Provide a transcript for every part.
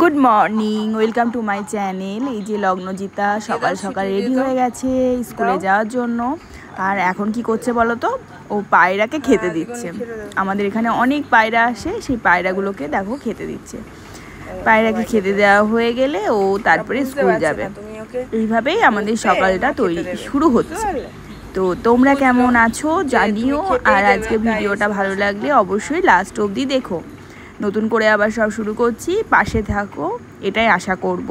Good morning, welcome to my channel. এই যে লগ্নজিতা সকাল সকাল রেডি হয়ে গেছে স্কুলে যাওয়ার জন্য। আর এখন কি করছে বলো তো, ও পায়রাকে খেতে দিচ্ছে। আমাদের এখানে অনেক পায়রা আসে, সেই পায়রাগুলোকে দেখো খেতে দিচ্ছে। পায়রাকে খেতে দেওয়া হয়ে গেলে ও তারপরে স্কুল যাবে। এইভাবেই আমাদের সকালটা শুরু হচ্ছে। তো তোমরা কেমন আছো জানিও, আর আজকে ভিডিওটা ভালো লাগলে অবশ্যই লাস্ট অবধি দেখো। নতুন করে আবার সব শুরু করছি, পাশে থাকো এটাই আশা করব।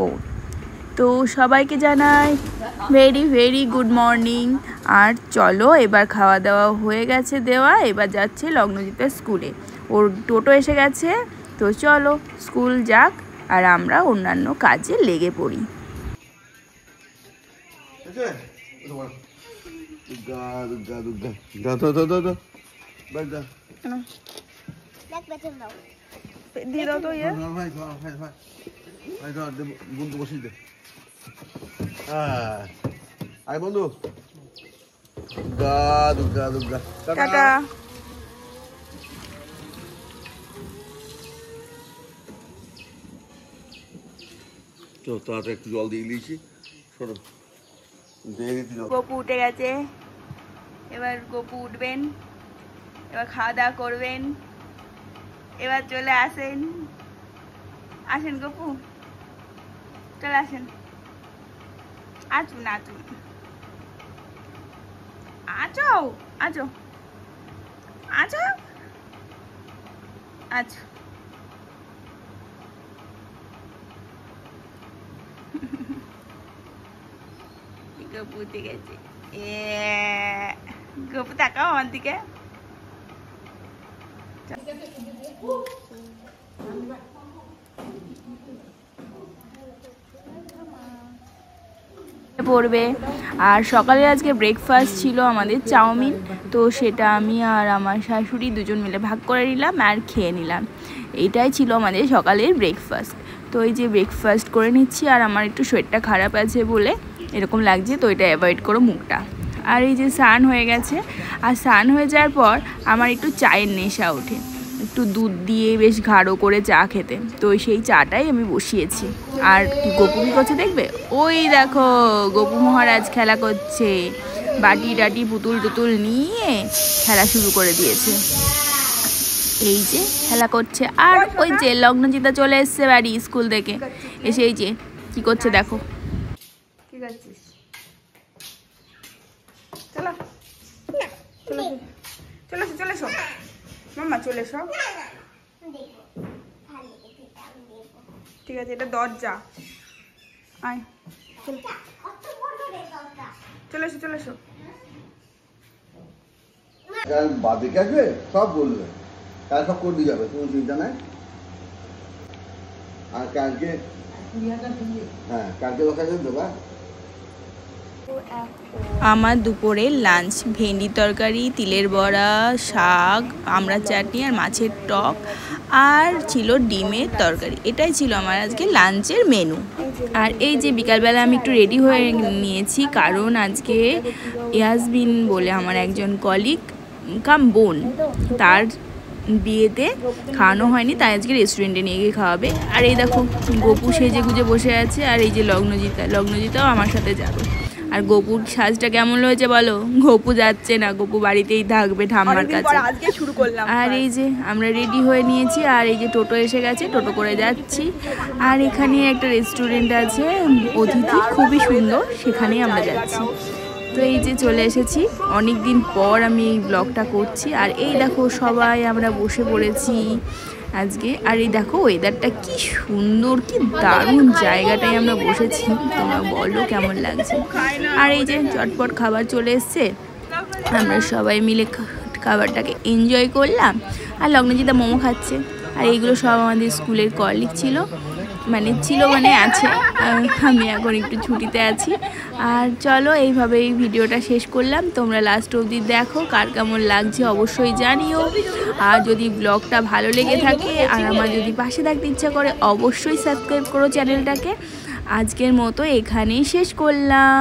তো সবাইকে জানাই ভেরি ভেরি গুড মর্নিং। আর চলো, এবার খাওয়া দাওয়া হয়ে গেছে দেওয়া, এবার যাচ্ছে লগ্নজিতের স্কুলে। ওর টোটো এসে গেছে, তো চলো স্কুল যাক আর আমরা অন্যান্য কাজে লেগে পড়ি। দিয়ে দাও তো বন্ধু বসিয়ে দে। আয় বন্ধু, দুর্গা দুর্গা টাটা। তো তাতে একটু জল দিয়ে দিয়েছি, শোনো দিয়ে দিতে। গপু উঠে গেছে, এবার গপু উঠবেন, এবার খাওয়া দাওয়া করবেন। এবার চলে আসেন, আসেন গপু, চলে আসেন। আচুন আচুন, আচো আচো আচো আচো। গপু উঠে গেছে। গপু তাকাও আমার দিকে। পড়বে। আর সকালে আজকে ব্রেকফাস্ট ছিল আমাদের চাউমিন, তো সেটা আমি আর আমার শাশুড়ি দুজন মিলে ভাগ করে নিলাম আর খেয়ে নিলাম। এইটাই ছিল আমাদের সকালের ব্রেকফাস্ট। তো এই যে ব্রেকফাস্ট করে নিচ্ছি, আর আমার একটু শরীরটা খারাপ আছে বলে এরকম লাগছে, তো এটা অ্যাভয়েড করো মুখটা। আর এই যে স্নান হয়ে গেছে, আর স্নান হয়ে যাওয়ার পর আমার একটু চায়ের নেশা ওঠে, একটু দুধ দিয়ে বেশ গাঢ় করে চা খেতে। তো সেই চাটাই আমি বসিয়েছি। আর গপু কি করছে দেখবে, ওই দেখো গপু মহারাজ খেলা করছে, বাটি টাটি পুতুল টুতুল নিয়ে খেলা শুরু করে দিয়েছে। এই যে খেলা করছে। আর ওই যে লগ্নজিতা চলে এসছে বাড়ি স্কুল থেকে এসে, এই যে কি করছে দেখো। কি করছিস? চলো চলো চলো চলে এসো মাম্মা, চলে এসো। ঠিক আছে, এটা দরজা। আয় চলে এসো চলে এসো। বাদে আসবে সব বলবে, কাল সব করে দিয়ে যাবে, কোনো চিন্তা নাই। আর কালকে কালকে দেখা যাবে দেবা। আমার দুপুরের লাঞ্চ ভেন্ডি তরকারি, তিলের বড়া, শাক, আমড়া চাটনি আর মাছের টক, আর ছিল ডিমের তরকারি। এটাই ছিল আমার আজকে লাঞ্চের মেনু। আর এই যে বিকালবেলা আমি একটু রেডি হয়ে নিয়েছি, কারণ আজকে ইয়াসমিন বলে আমার একজন কলিগ কাম বোন, তার বিয়েতে খাওয়ানো হয়নি, তাই আজকে রেস্টুরেন্টে নিয়ে গিয়ে খাওয়াবে। আর এই দেখো গপু সেজে গুজে বসে আছে, আর এই যে লগ্নজিতাও আমার সাথে যাবে। আর গপুর সাজটা কেমন হয়েছে বলো? গপু যাচ্ছে না, গপু বাড়িতেই থাকবে ঠাম্মার কাছে। আর এই যে আমরা রেডি হয়ে নিয়েছি, আর এই যে টোটো এসে গেছে, টোটো করে যাচ্ছি। আর এখানে একটা রেস্টুরেন্ট আছে অতিথি, খুবই সুন্দর, সেখানেই আমরা যাচ্ছি। তো এই যে চলে এসেছি, অনেক দিন পর আমি এই ব্লগটা করছি। আর এই দেখো সবাই আমরা বসে পড়েছি আজকে। আর এই দেখো ওয়েদারটা কি সুন্দর, কি দারুণ জায়গাটায় আমরা বসেছি, তোমরা বলো কেমন লাগছে। আর এই যে চটপট খাবার চলে এসছে, আমরা সবাই মিলে খাবারটাকে এনজয় করলাম। আর লগ্নজিতা মোমো খাচ্ছে। আর এইগুলো সব আমাদের স্কুলের কলিগ ছিল, মানে আছে। আমি এখন একটু ছুটিতে আছি। আর চলো এইভাবেই ভিডিওটা শেষ করলাম। তোমরা লাস্ট অবধি দেখো, কার কেমন লাগছে অবশ্যই জানিও। আর যদি ব্লগটা ভালো লেগে থাকে আর আমার যদি পাশে থাকতে ইচ্ছা করে, অবশ্যই সাবস্ক্রাইব করো চ্যানেলটাকে। আজকের মতো এখানেই শেষ করলাম।